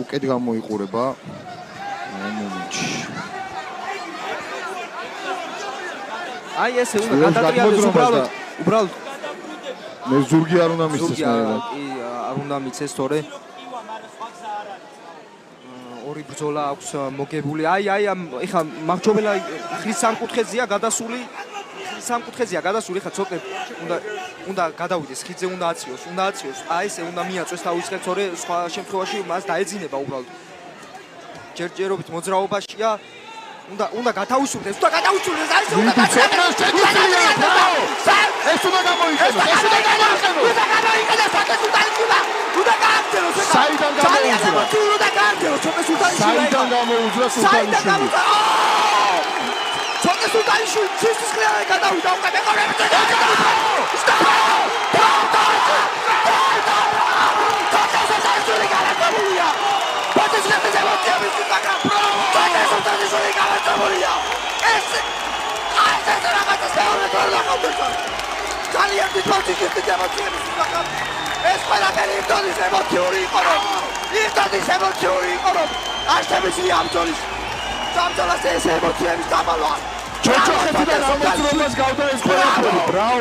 უკეთ გამოიყურება მომენტში. აი ესე უნდა გადატრიალდეს უბრალოდ მე ზურგი არ უნდა მისცეს მე. კი არ უნდა მიცეს თორე ორი ბრძოლა აქვს მოგებული. აი ეხა მარჯვენა ხის სამკუთხედზია გადასული. ხა ცოტა უნდა გადავიდეს ხიძე უნდა აციოს. აი ესე უნდა მიაწვეს თავისხელ თორე სხვა შემთხვევაში მას დაეძინება უბრალოდ. ჯერჯერობით მოძრაობაშია. უნდა გათავისუფლდეს. აი ეს უნდა გათავისუფლდეს. ეს უნდა გამოიყენოს. საიდან გამოუძრა სულთანიშვილი. ცოტა სულთანიშვილი ცისთვის ხლიანად გადავიდა უკვე მეყოლებით. ძალიან დიდ ემოციების უკან ეს ყველაფერი იმდონის ემოციური იყო რომ არ შემიძლია ამ ბრძოლას ეს ემოციების დამალვა ჩოჩოხეთიდან ამოძრობას გავდა ეს ყველაფერი. ბრავო